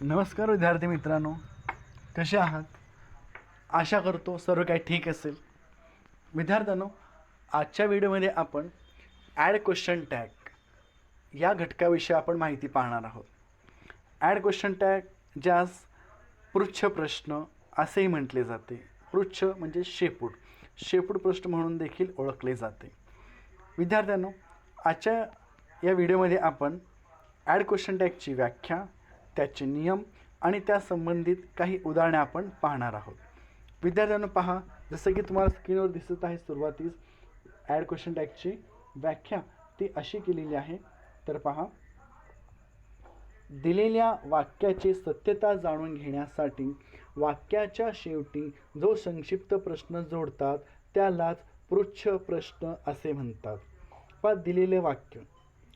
नमस्कार विद्यार्थी मित्रांनो, कसे आहात? आशा करतो सर्व काही ठीक असेल. विद्यार्थ्यांनो, आजच्या व्हिडिओमध्ये आपण ॲड क्वेश्चन टॅग या घटकाविषयी आपण माहिती पाहणार आहोत. ॲड क्वेश्चन टॅग ज्यास पृच्छ प्रश्न असेही म्हटले जाते. पृच्छ म्हणजे शेपूट प्रश्न म्हणून देखील ओळखले जाते. विद्यार्थ्यांनो, आजच्या या व्हिडिओमध्ये आपण ॲड क्वेश्चन टॅगची व्याख्या, त्याचे नियम आणि त्या संबंधित काही उदाहरणे आपण पाहणार आहोत. विद्यार्थ्यांनो पहा, जसं की तुम्हाला स्क्रीनवर दिसत आहे, सुरुवातीस ॲड क्वेश्चन टॅगची व्याख्या ती अशी केलेली आहे. तर पहा, दिलेल्या वाक्याची सत्यता जाणून घेण्यासाठी वाक्याच्या शेवटी जो संक्षिप्त प्रश्न जोडतात त्यालाच पृच्छ प्रश्न असे म्हणतात. पहा, दिलेले वाक्य,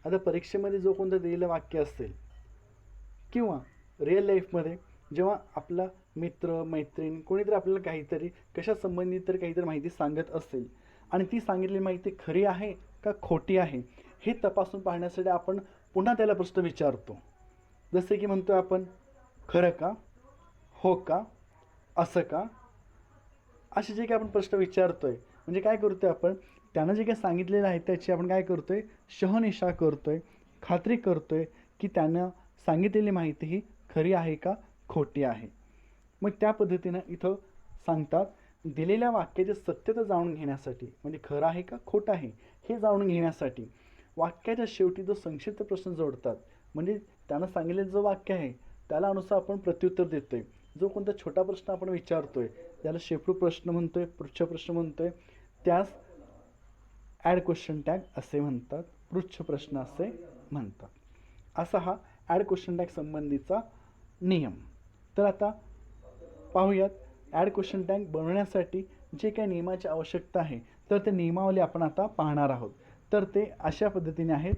आता परीक्षेमध्ये जो कोणतं दिलेलं वाक्य असेल किंवा रिअल लाईफमध्ये जेव्हा आपला मित्र मैत्रीण कोणीतरी आपल्याला काहीतरी कशा संबंधित तर काहीतरी माहिती सांगत असेल आणि ती सांगितलेली माहिती खरी आहे का खोटी आहे हे तपासून पाहण्यासाठी आपण पुन्हा त्याला प्रश्न विचारतो. जसे की म्हणतो आपण, खरं का, हो का, असं का, असे जे काही आपण प्रश्न विचारतोय, म्हणजे काय करतोय आपण, त्यानं जे काही सांगितलेलं आहे त्याची आपण काय करतोय, शहानिशा करतोय, खात्री करतोय की त्यानं सांगितलेली माहिती ही खरी आहे का खोटी आहे. मग त्या पद्धतीनं इथं सांगतात, दिलेल्या वाक्याची सत्यता जाणून घेण्यासाठी, म्हणजे खरं आहे का खोटं आहे हे जाणून घेण्यासाठी वाक्याच्या शेवटी जो संक्षिप्त प्रश्न जोडतात, म्हणजे त्यानं सांगितलेलं जो वाक्य आहे त्याला अनुसार आपण प्रत्युत्तर देतोय. जो कोणता छोटा प्रश्न आपण विचारतोय त्याला शेपूट प्रश्न म्हणतोय, पृच्छ प्रश्न म्हणतोय, त्यास ॲड क्वेश्चन टॅग असे म्हणतात, पृच्छ प्रश्न असे म्हणतात. असा हा ॲड क्वेश्चन टॅग संबंधीचा नियम. तर आता पाहूयात, ॲड क्वेश्चन टॅग बनवण्यासाठी जे काही नियमाची आवश्यकता आहे तर ते नियमावली आपण आता पाहणार आहोत. तर ते अशा पद्धतीने आहेत.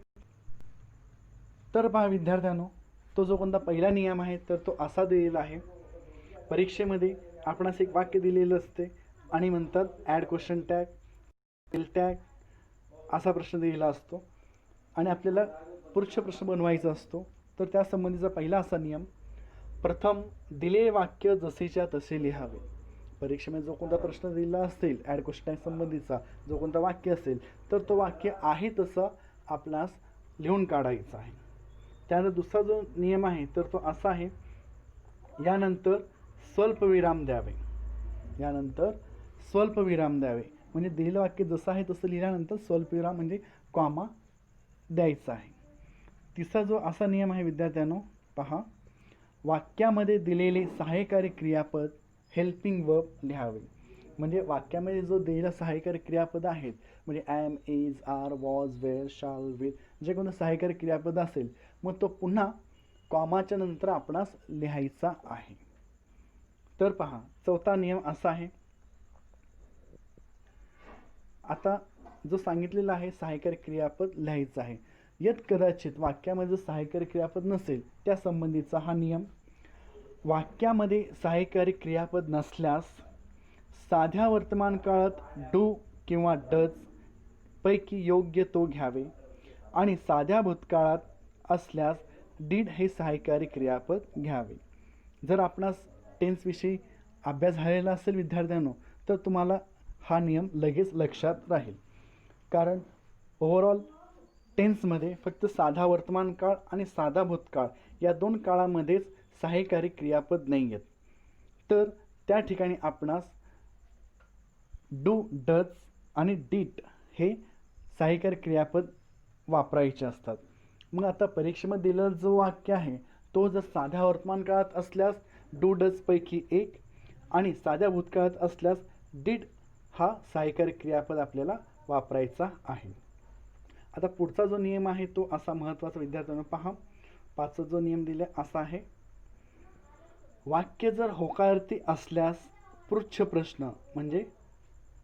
तर पहा विद्यार्थ्यांनो, तो जो कोणता पहिला नियम आहे तर तो असा दिलेला आहे. परीक्षेमध्ये आपणास एक वाक्य दिलेलं असते आणि म्हणतात ॲड क्वेश्चन टॅग, एल टॅग असा प्रश्न दिलेला असतो आणि आपल्याला पृच्छ प्रश्न बनवायचा असतो. तर त्यासंबंधीचा पहिला असा नियम, प्रथम दिलेले वाक्य जसेच्या तसे लिहावे. परीक्षेमध्ये जो कोणता प्रश्न दिलेला असेल ॲड क्वेश्चन टॅग संबंधीचा जो कोणता वाक्य असेल तर तो वाक्य आहे तसं आपणास लिहून काढायचं आहे. त्यानंतर दुसरा जो नियम आहे तर तो असा आहे, यानंतर स्वल्पविराम द्यावे. यानंतर स्वल्पविराम द्यावे म्हणजे दिलेलं वाक्य जसं आहे तसं लिहिल्यानंतर स्वल्पविराम म्हणजे कॉमा द्यायचा आहे. तिसरा जो असा नियम आहे विद्यार्थ्यांनो, पहा, वाक्यामध्ये दिलेले सहाय्यकारी क्रियापद हेल्पिंग वर्ब लिहावे. म्हणजे वाक्यामध्ये जो दिलेला सहाय्यकारी क्रियापद आहेत, म्हणजे am, is, are, was, were, shall, will, जे कोणतं सहाय्यकारी क्रियापद असेल मग तो पुन्हा कॉमाच्या नंतर आपणास लिहायचा आहे. तर पहा, चौथा नियम असा आहे, आता जो सांगितलेला आहे सहाय्यकारी क्रियापद लिहायचं आहे. यत कदाचित वाक्यामध्ये जर सहाय्यकारी क्रियापद नसेल त्या संबंधीचा हा नियम, वाक्यामध्ये सहाय्यकारी क्रियापद नसल्यास साध्या वर्तमान काळात डू किंवा डज पैकी योग्य तो घ्यावे आणि साध्या भूतकाळात असल्यास डीड हे सहाय्यकारी क्रियापद घ्यावे. जर आपणास टेन्सविषयी अभ्यास झालेला असेल विद्यार्थ्यांनो तर तुम्हाला हा नियम लगेच लक्षात राहील. कारण ओव्हरऑल टेन्समध्ये फक्त साधा वर्तमान काळ आणि साधा भूतकाळ या दोन काळामध्येच सहाय्यकारी क्रियापद नाही आहेत. तर त्या ठिकाणी आपणास डू, डज आणि डीड हे सहाय्यकारी क्रियापद वापरायचे असतात. मग आता परीक्षेमध्ये दिलेलं जो वाक्य आहे तो जर साध्या वर्तमान काळात असल्यास डू डज पैकी एक आणि साध्या भूतकाळात असल्यास डीड हा सहाय्यकारी क्रियापद आपल्याला वापरायचा आहे. आता पुढचा जो नियम आहे तो असा महत्त्वाचा विद्यार्थ्यांना पहा, पाचवा जो नियम दिला असा आहे, वाक्य जर होकारार्थी असल्यास पृच्छ प्रश्न म्हणजे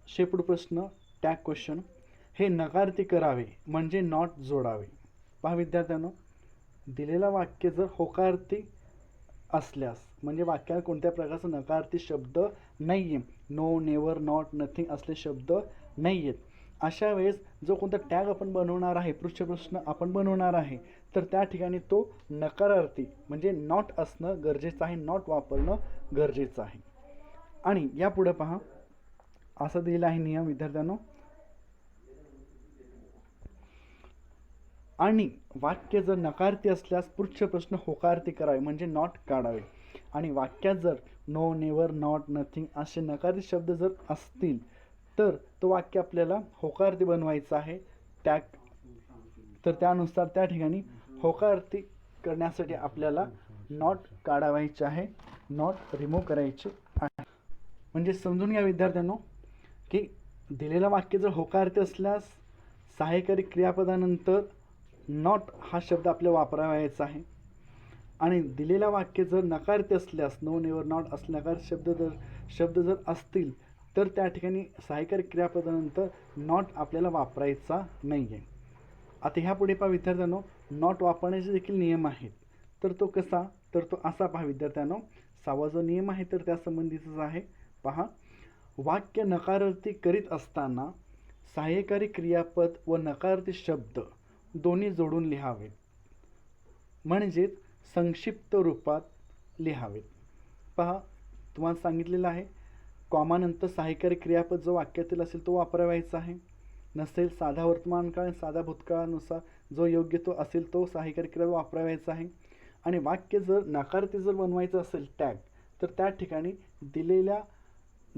शेपूट प्रश्न टॅग क्वेश्चन हे नकारार्थी करावे म्हणजे नॉट जोडावे. पहा विद्यार्थ्यांनो, दिलेला वाक्य जर होकारार्थी असल्यास म्हणजे वाक्यात कोणत्या प्रकारचा नकारार्थी शब्द नाही आहे, नो, नेवर, नॉट, नथिंग असले शब्द नाही आहेत, अशा वेळेस जो कोणता टॅग आपण बनवणार आहे, पृच्छ प्रश्न आपण बनवणार आहे तर त्या ठिकाणी तो नकारार्थी म्हणजे नॉट असणं गरजेचं आहे, नॉट वापरणं गरजेचं आहे. आणि यापुढे पहा असं दिलेलं आहे नियम विद्यार्थ्यांनो, आणि वाक्य जर नकारार्थी असल्यास पुढचे प्रश्न होकारार्थी करावे म्हणजे नॉट काढावे. आणि वाक्यात जर नो, नेवर, नॉट, नथिंग असे नकारार्थी शब्द जर असतील तर तो वाक्य आपल्याला होकारार्थी बनवायचं आहे टॅग. तर त्यानुसार त्या ठिकाणी होकारार्थी करण्यासाठी आपल्याला नॉट काढावायचे आहे, नॉट रिमूव्ह करायचे आहे. म्हणजे समजून घ्या विद्यार्थ्यांनो की दिलेलं वाक्य जर होकारार्थी असल्यास सहाय्यकारी क्रियापदानंतर नॉट हा शब्द आपल्याला वापरावायचा आहे. आणि दिलेलं वाक्य जर नकारार्थी असल्यास नो, नेवर, नॉट असले नकारार्थी शब्द जर असतील तर त्या ठिकाणी सहाय्यकारी क्रियापदानंतर नॉट आपल्याला वापरायचा नाही आहे. आता ह्यापुढे पहा विद्यार्थ्यांनो, नॉट वापरण्याचे देखील नियम आहेत. तर तो कसा, तर तो असा पहा विद्यार्थ्यांनो, 6वा जो नियम आहे तर त्या संबंधीचाच आहे. पहा, वाक्य नकारार्थी करीत असताना सहाय्यकारी क्रियापद व नकारार्थी शब्द दोन्ही जोडून लिहावेत, म्हणजेच संक्षिप्त रूपात लिहावेत. पहा, तुम्हाला सांगितलेलं आहे कॉमानंतर सहाय्यकारी क्रियापद जो वाक्यातील असेल तो वापरावायचा आहे. नसेल साधा वर्तमानकाळ आणि साधा भूतकाळानुसार जो योग्य तो असेल तो सहाय्यकारी क्रियापद वापरावायचा आहे. आणि वाक्य जर नकारार्थी जर बनवायचं असेल टॅग, तर त्या ठिकाणी दिलेल्या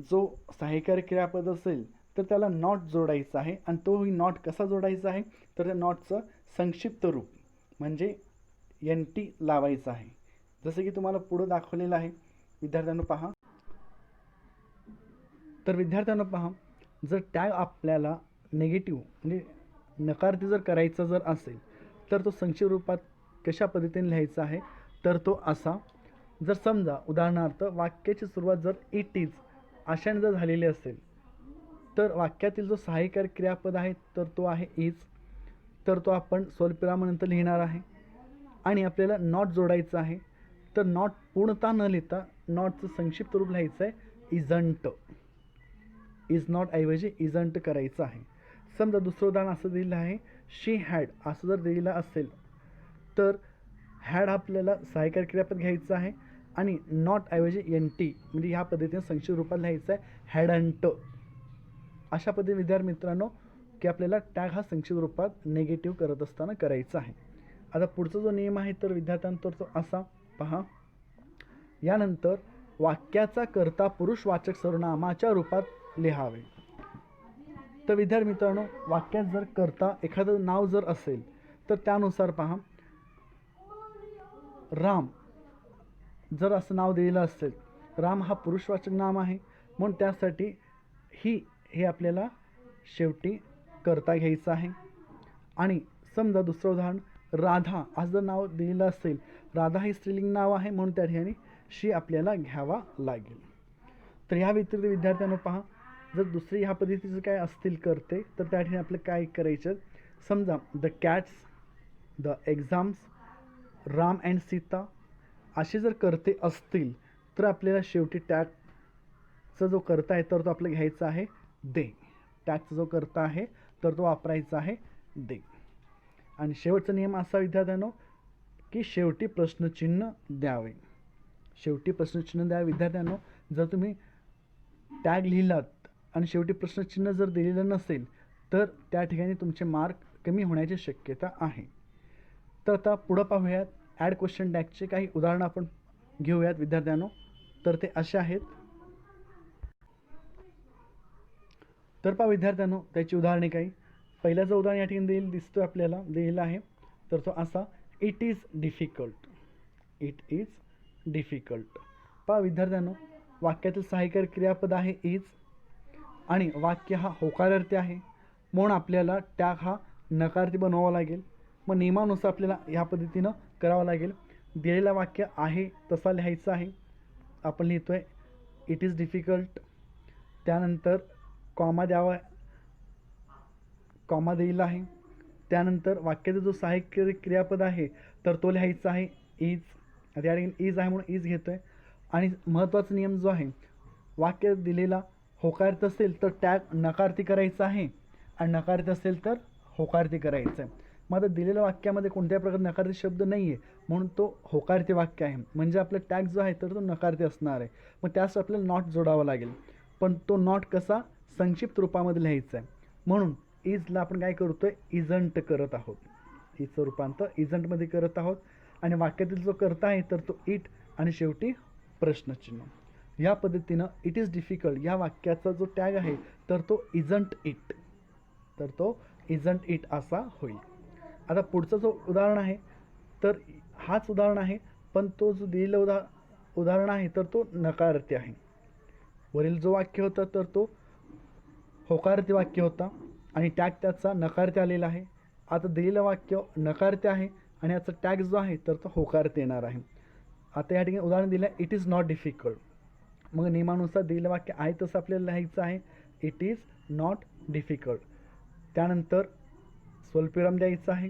जो सहाय्यकारी क्रियापद असेल तर त्याला नॉट जोडायचा आहे. आणि तोही नॉट कसा जोडायचा आहे, तर त्या नॉटचं संक्षिप्त रूप म्हणजे NT लावायचं आहे. जसं की तुम्हाला पुढं दाखवलेलं आहे विद्यार्थ्यांनो. पहा, तर विद्यार्थ्यांनो पहा, जर टॅग आपल्याला नेगेटिव्ह म्हणजे नकारार्थी जर करायचा जर असेल तर तो संक्षिप्त रूपात कशा पद्धतीने लिहायचा आहे, तर तो असा. जर समजा उदाहरणार्थ वाक्याची सुरुवात जर इट इज अशाने जर झालेली असेल तर वाक्यातील जो सहाय्यकारी क्रियापद आहे तर तो आहे इज, तर तो आपण स्वल्पविरामानंतर लिहिणार आहे. आणि आपल्याला नॉट जोडायचं आहे, तर नॉट पूर्णतः न लिहिता नॉटचं संक्षिप्त रूप लिहायचं आहे इजंट. इज नॉट ऐवजी इजंट करायचं आहे. समजा दुसरं उदाहरण असं दिलेलं आहे, शी हॅड असं जर दिलेलं असेल तर हॅड आपल्याला सहाय्यकारी क्रियापद घ्यायचं आहे आणि नॉट ऐवजी NT म्हणजे ह्या पद्धतीने संक्षिप्त रूपात लिहायचं आहे हॅडंट. अशा पद्धतीने विद्यार्थी मित्रांनो की आपल्याला टॅग हा संक्षिप्त रूपात नेगेटिव्ह करत असताना करायचा आहे. आता पुढचा जो नियम आहे तर विद्यार्थ्यांतर तो असा. पहा, यानंतर वाक्याचा कर्ता पुरुषवाचक सर्वनामाच्या रूपात लिहावे. तर विद्यार्थी मित्रांनो, वाक्यात जर कर्ता एखादं नाव जर असेल तर त्यानुसार पहा, राम जर असं नाव दिलेलं असेल, राम हा पुरुषवाचक नाम आहे म्हणून त्यासाठी हे आपल्याला शेवटी कर्ता घ्यायचं आहे. आणि समजा दुसरं उदाहरण, राधा असं जर नाव दिलेलं असेल, राधा हे स्त्रीलिंग नाव आहे म्हणून त्या ठिकाणी शी आपल्याला घ्यावा लागेल. तर ह्या व्यतिरिक्त विद्यार्थ्यांनो पहा, जर दुसरी ह्या पद्धतीचं काय असतील करते तर त्या ठिकाणी आपलं काय करायचं, समजा the cats, the exams, Ram and Sita असे जर करते असतील तर आपल्याला शेवटी टॅगचा जो कर्ता आहे तर तो आपल्याला घ्यायचा आहे दे. टॅगचा जो कर्ता आहे तर तो वापरायचा आहे दे. आणि शेवटचा नियम असा विद्यार्थ्यांनो की शेवटी प्रश्नचिन्ह द्यावे. शेवटी प्रश्नचिन्ह द्यावे विद्यार्थ्यांनो. जर तुम्ही टॅग लिहिलात आणि शेवटी प्रश्नचिन्ह जर दिलेलं नसेल तर त्या ठिकाणी तुमचे मार्क कमी होण्याची शक्यता आहे. तर आता पुढं पाहूयात ॲड क्वेश्चन टॅगचे काही उदाहरणं आपण घेऊयात विद्यार्थ्यांनो. तर ते असे आहेत. तर पहा विद्यार्थ्यांनो, त्याची उदाहरणे काही. पहिल्याचं उदाहरण या ठिकाणी दिसतोय आपल्याला दिलेलं आहे तर तो असा, it is difficult. It is difficult. पहा विद्यार्थ्यांनो, वाक्यातील सहाय्यकारी क्रियापद आहे इज आणि वाक्य हा होकारार्थी आहे म्हणून आपल्याला टॅग हा नकारार्थी बनवावा लागेल. मग नियमानुसार आपल्याला ह्या पद्धतीनं करावं लागेल. दिलेला वाक्य आहे तसा लिहायचा आहे. आपण लिहितोय इट इज डिफिकल्ट, त्यानंतर कॉमा द्यावा, कॉमा दिलेला आहे. त्यानंतर वाक्याचा जो सहाय्यकारी क्रियापद आहे तर तो लिहायचा आहे इज. त्या ठिकाणी इज आहे म्हणून इज घेतोय. आणि महत्त्वाचा नियम जो आहे, वाक्य दिलेला होकारार्थी असेल तर टॅग नकारार्थी करायचा आहे आणि नकारार्थी असेल तर होकारार्थी करायचं आहे. मग आता दिलेल्या वाक्यामध्ये कोणत्याही प्रकारे नकारार्थी शब्द नाही आहे, म्हणून तो होकारार्थी वाक्य आहे. म्हणजे आपला टॅग जो आहे तर तो नकारार्थी असणार आहे. मग त्यास आपल्याला नॉट जोडावा लागेल. पण तो नॉट कसा संक्षिप्त रूपामध्ये लिहायचा आहे. म्हणून इजला आपण काय करतोय, इजंट करत आहोत. इजचं रूपांतर इजंटमध्ये करत आहोत. आणि वाक्यातील जो कर्ता आहे तर तो इट आणि शेवटी प्रश्नचिन्ह. या पद्धतीनं इट इज डिफिकल्ट या वाक्याचा जो टॅग आहे तर तो इजंट इट, तर तो इजंट इट असा होईल. आता पुढचं जो उदाहरण आहे तर हाच उदाहरण आहे, पण तो जो दिलेला उदाहरण आहे तर तो नकारार्थी आहे. वरील जो वाक्य होता तर तो होकारार्थी वाक्य होता आणि टॅग त्याचा नकारार्थी आलेला आहे. आता दिलेलं वाक्य नकारार्थी आहे आणि याचा टॅग जो आहे तर तो होकारार्थी येणार आहे. आता या ठिकाणी उदाहरण दिलं आहे, इट इज नॉट डिफिकल्ट. मग नियमानुसार दिलेलं वाक्य आहे तसं आपल्याला लिहायचं आहे, इट इज नॉट डिफिकल्ट. त्यानंतर स्वल्पविराम द्यायचा आहे.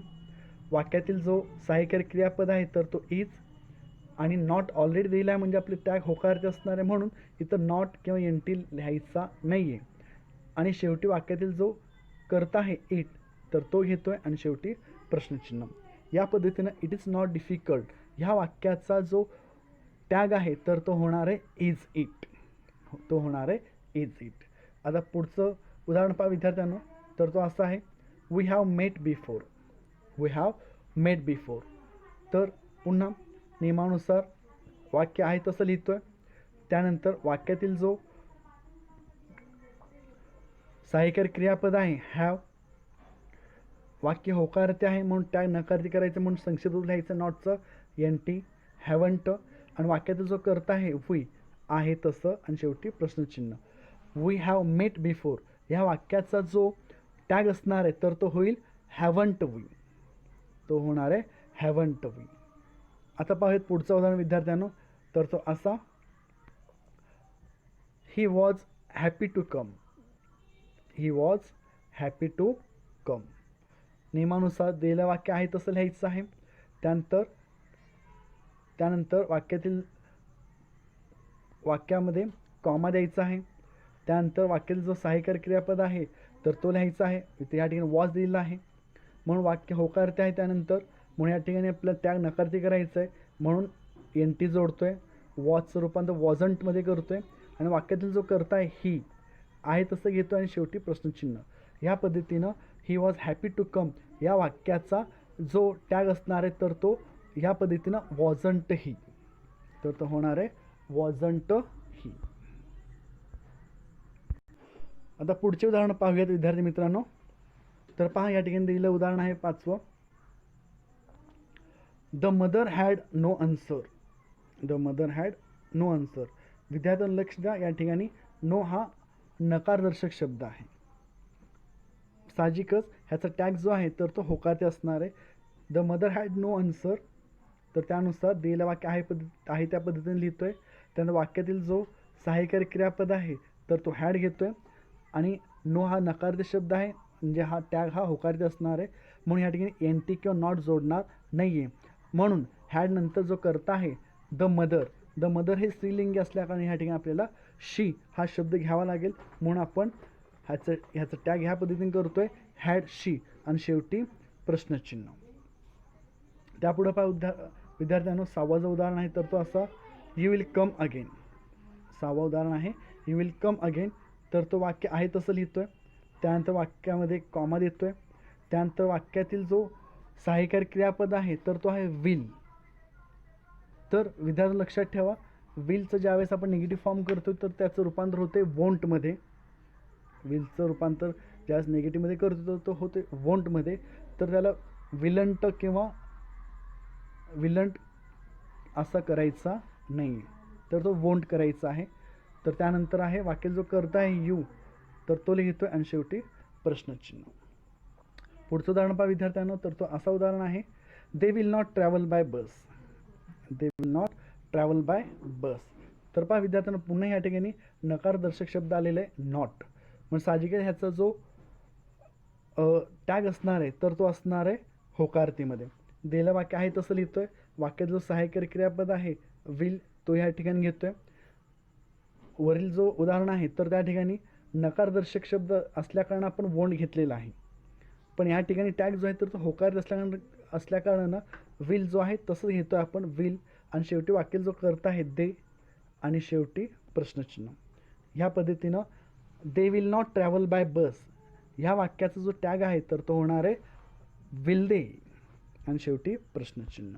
वाक्यातील जो सहाय्यकारी क्रियापद आहे तर तो इज आणि नॉट ऑलरेडी दिला आहे, म्हणजे आपले टॅग होकारार्थी असणार आहे, म्हणून इथं नॉट किंवा एन टी लिहायचा नाही आहे. आणि शेवटी वाक्यातील जो कर्ता आहे इट तर तो घेतो आहे आणि शेवटी प्रश्नचिन्ह. या पद्धतीनं इट इज नॉट डिफिकल्ट ह्या वाक्याचा जो टॅग आहे तर तो होणार आहे इज इट, तो होणार आहे इज इट. आता पुढचं उदाहरण पहा विद्यार्थ्यांनो, तर तो असा आहे, we have met before. We have met before. तर पुन्हा नियमानुसार वाक्य आहे तसं लिहितो आहे. त्यानंतर वाक्यातील जो सहाय्यकारी क्रियापद आहे हॅव, वाक्य होकारार्थी आहे म्हणून टॅग नकारार्थी करायचं, म्हणून संक्षिप्त रूप लिहायचं नॉटचं एन टी, हॅवंट. आणि वाक्याचा जो कर्ता आहे वी आहे तसं आणि शेवटी प्रश्नचिन्ह. वी हॅव मेट बिफोर ह्या वाक्याचा जो टॅग असणार आहे तर तो होईल हॅवंट वी, तो होणार आहे हॅवंट वी. आता पाहूयात पुढचं उदाहरण विद्यार्थ्यांनो, तर तो असा, he was happy to come. He was happy to come. नियमानुसार दिलेलं वाक्य आहे तसं लिहायचं आहे. त्यानंतर वाक्यामध्ये कॉमा द्यायचा आहे. त्यानंतर वाक्यातील जो सहाय्यकारी क्रियापद आहे तर तो लिहायचा आहे. इथे या ठिकाणी वॉज दिलेला आहे म्हणून वाक्य होकारार्थी आहे. त्यानंतर म्हणून या ठिकाणी आपल्याला टॅग नकारार्थी करायचं आहे, म्हणून एन टी जोडतोय. वॉजचं रूपांतर वॉजंटमध्ये करतोय आणि वाक्यातील जो कर्ता आहे ही आहे तसं घेतो आणि शेवटी प्रश्नचिन्ह. ह्या पद्धतीनं he was happy to come या वाक्याचा जो टॅग असणार आहे तर तो ह्या पद्धतीनं वॉजंट ही, तर तो होणार आहे वॉजंट ही. आता पुढचे उदाहरण पाहूयात विद्यार्थी मित्रांनो. तर पहा या ठिकाणी दिलेलं उदाहरण आहे 5वं, the mother had no answer. The mother had no answer. विद्यार्थ्यांना लक्ष द्या, या ठिकाणी नो हा नकारदर्शक शब्द आहे. साहजिकच ह्याचा टॅग जो आहे तर तो होकारार्थी असणार आहे. The mother had no answer, तर त्यानुसार दिलेलं वाक्य आहे त्या पद्धतीने लिहितोय. त्यानंतर वाक्यातील जो सहाय्यकारी क्रियापद आहे तर तो हॅड घेतोय आणि नो हा नकारार्थी शब्द आहे, म्हणजे हा टॅग हा होकारार्थी असणार आहे, म्हणून या ठिकाणी एन टी किंवा नॉट जोडणार नाही आहे. म्हणून हॅड नंतर जो कर्ता आहे द मदर, द मदर हे स्त्रीलिंगी असल्याकारणे ह्या ठिकाणी आपल्याला शी हा शब्द घ्यावा लागेल, म्हणून आपण ह्याचं टॅग ह्या पद्धतीने करतोय हॅड शी आणि शेवटी प्रश्नचिन्ह. त्यापुढं पहा विद्यार्थ्यांनो, 6वं उदाहरण आहे तर तो असा, यू विल कम अगेन. 6वं उदाहरण आहे यू विल कम अगेन. तर तो वाक्य आहे तसं लिहितोय. त्यानंतर वाक्यामध्ये कॉमा देतोय. त्यानंतर वाक्यातील जो सहाय्यकारी क्रियापद आहे तर तो आहे विल. तर विद्यार्थी लक्षात ठेवा, विलचं ज्यावेळेस आपण निगेटिव्ह फॉर्म करतो तर त्याचं रूपांतर होते वोंटमध्ये. विलचं रूपांतर ज्यावेळेस निगेटिव्हमध्ये करतो तर तो होते वोंटमध्ये. तर त्याला विलंट किंवा विलंट असा करायचा नाही, तर तो वोंट करायचा आहे. तर त्यानंतर आहे वाक्यात जो कर्ता आहे यू, तर तो लिहितोय आणि शेवटी प्रश्नचिन्ह. पुढचं उदाहरण पहा विद्यार्थ्यांनो, तर तो असा उदाहरण आहे, they will not travel by bus. They will not travel by bus. तर पहा विद्यार्थ्यांना पुन्हा या ठिकाणी नकारदर्शक शब्द आलेला आहे नॉट, मग साहजिकच ह्याचा जो टॅग असणार आहे तर तो असणार आहे होकारार्थीमध्ये. दिलेलं वाक्य आहे तसं लिहितोय. वाक्यात जो सहाय्यकारी क्रियापद आहे विल तो या ठिकाणी घेतोय. वरील जो उदाहरण आहे तर त्या ठिकाणी नकारदर्शक शब्द असल्याकारणे आपण वोंट घेतलेला आहे. पण या ठिकाणी टॅग जो आहे तर तो होकार असल्याकारणानं विल जो आहे तसं घेतो आपण विल, आणि शेवटी वाक्य जो करता आहे दे, आणि शेवटी प्रश्नचिन्ह. ह्या पद्धतीनं they will not travel by bus ह्या वाक्याचा जो टॅग आहे तर तो होणार आहे विल दे, आणि शेवटी प्रश्नचिन्ह.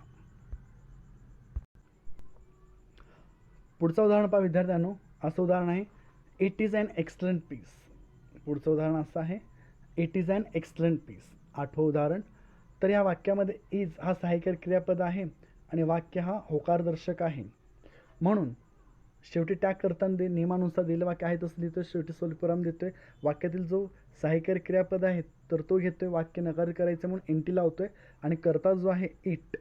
पुढचं उदाहरण पहा विद्यार्थ्यांनो. असं उदाहरण आहे, it is an excellent piece. पुढचं उदाहरण असं आहे, it is an excellent piece. 8वं उदाहरण. तर या वाक्यामध्ये इज हा सहाय्यकारी क्रियापद आहे आणि वाक्य हा होकारदर्शक आहे. म्हणून शेवटी टॅग करताना नियमानुसार दिलं वाक्य आहे तसं लिहितोय, शेवटी स्वल्पविराम देतोय. वाक्यातील जो सहाय्यकारी क्रियापद आहे तर तो घेतोय, वाक्य नकार करायचं म्हणून एनटी लावतोय, आणि करता जो आहे इट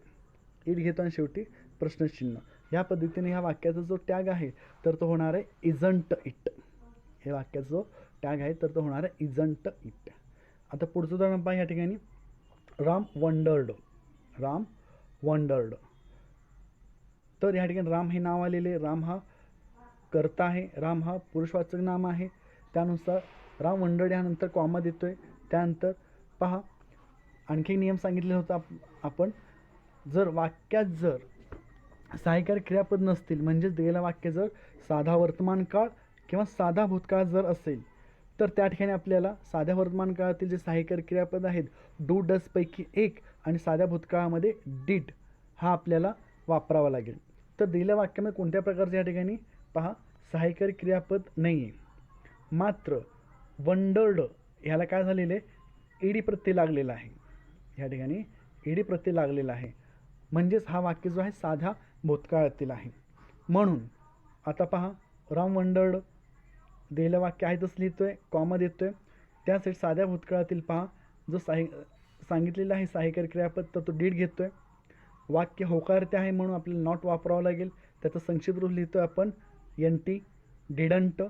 घेतो, आणि शेवटी प्रश्नचिन्ह. ह्या पद्धतीने ह्या वाक्याचा जो टॅग आहे तर तो होणार आहे इजंट इट. हे वाक्याचा जो टॅग आहे तर तो होणार आहे इजंट इट. आता पुढचं उदाहरण पहा. या ठिकाणी राम वंडर्ड. राम वंडर्ड. तर या ठिकाणी राम हे नाव आलेले. राम हा कर्ता आहे, राम हा पुरुषवाचक नाम आहे. त्यानुसार राम वंडर्ड यानंतर कॉमा देतोय. त्यानंतर पहा आणखी नियम सांगितलेला होता आपण, जर वाक्यात जर सहाय्यकारी क्रियापद नसतील, म्हणजेच दिलेलं वाक्य जर साधा वर्तमान काळ किंवा साधा भूतकाळ जर असेल तर त्या ठिकाणी आपल्याला साध्या वर्तमान काळातील जे सहाय्यकारी क्रियापद आहेत डू डज पैकी एक, आणि साध्या भूतकाळामध्ये डिड हा आपल्याला वापरावा लागेल. तर दिलेल्या वाक्यामध्ये कोणत्या प्रकारचे या ठिकाणी पहा सहाय्यकारी क्रियापद नाही आहे. मात्र वंडर्ड ह्याला काय झालेलं आहे, ईडी प्रत्यय लागलेला आहे. या ठिकाणी ईडी प्रत्यय लागलेला आहे, म्हणजेच हा वाक्य जो आहे साध्या भूतकाळातील आहे. म्हणून आता पहा राम वंडर्ड दिलेलं वाक्य आहे तसं लिहितोय, कॉमा देतोय. त्यासाठी साध्या भूतकाळातील पहा जो सांगितलेलं आहे सहाय्यकारी क्रियापद तर तो डीड घेतोय. वाक्य होकारते आहे म्हणून आपल्याला नॉट वापरावं लागेल. त्याचं संक्षिप्त रूप लिहितोय आपण एन टी डिडंट,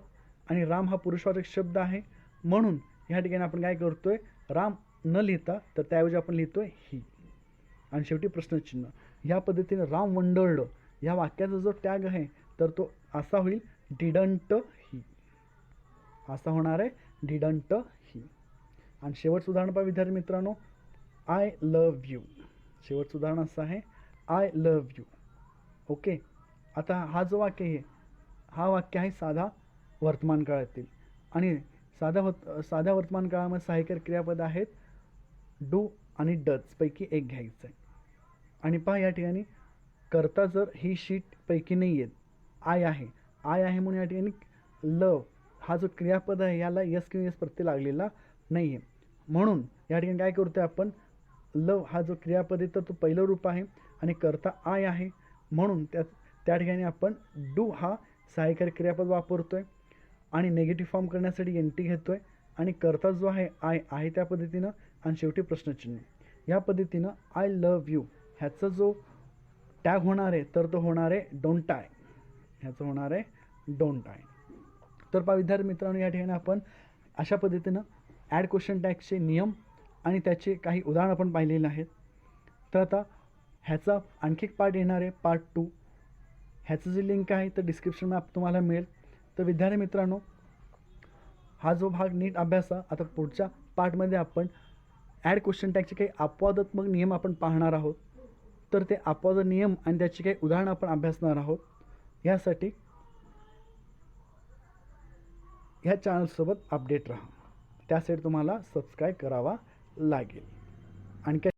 आणि राम हा पुरुषवाचक शब्द आहे म्हणून ह्या ठिकाणी आपण काय करतोय, राम न लिहिता तर त्याऐवजी आपण लिहितोय ही, आणि शेवटी प्रश्नचिन्ह. ह्या पद्धतीने राम वंडर्ड ह्या वाक्याचा जो टॅग आहे तर तो असा होईल डिडंट ही, असा होणार आहे डिडंट ही. आणि शेवटचं उदाहरण पहा विद्यार्थी मित्रांनो, आय लव्ह यू. शेवटचं उदाहरण असं आहे आय लव्ह यू. ओके. आता हा जो वाक्य आहे हा वाक्य आहे साधा वर्तमान काळातील, आणि साध्या वर्तमान काळामध्ये सहाय्यकारी क्रियापद आहेत डू आणि डज पैकी एक घ्यायचं आहे. आणि पहा या ठिकाणी करता जर ही शीट पैकी नाही आहेत, आय आहे. आय आहे म्हणून या ठिकाणी लव हा जो क्रियापद आहे याला यस किंवा यस प्रत्यय लागलेला नाही आहे. म्हणून या ठिकाणी काय करतोय आपण, लव हा जो क्रियापद आहे तर तो पहिलं रूप आहे आणि करता आय आहे, म्हणून त्या ठिकाणी आपण डू हा सहाय्यकारी क्रियापद वापरतोय, आणि नेगेटिव्ह फॉर्म करण्यासाठी एन टी घेतोय, आणि करता जो आहे आय आहे त्या पद्धतीनं, आणि शेवटी प्रश्नचिन्ह. या पद्धतीनं आय लव्ह यू ह्याचा जो टॅग होणार आहे तर तो होणार आहे डोंट आय. ह्याचं होणार आहे डोंट आय. तर पहा विद्यार्थी मित्रांनो या ठिकाणी आपण अशा पद्धतीनं ॲड क्वेश्चन टॅगचे नियम आणि त्याचे काही उदाहरणं आपण पाहिलेले आहेत. तर आता ह्याचा आणखी एक पार्ट येणार आहे, पार्ट 2. ह्याचं जे लिंक आहे तर डिस्क्रिप्शनमध्ये तुम्हाला मिळेल. तर विद्यार्थी मित्रांनो हा जो भाग नीट अभ्यासा. आता पुढच्या पार्टमध्ये आपण ॲड क्वेश्चन टॅगचे काही अपवादात्मक नियम आपण पाहणार आहोत. तर ते अपवाद नियम आणि त्याची काही उदाहरणं आपण अभ्यासणार आहोत. यासाठी ह्या चॅनलसोबत अपडेट राहा. त्यासाठी तुम्हाला सबस्क्राईब करावा लागेल. आणि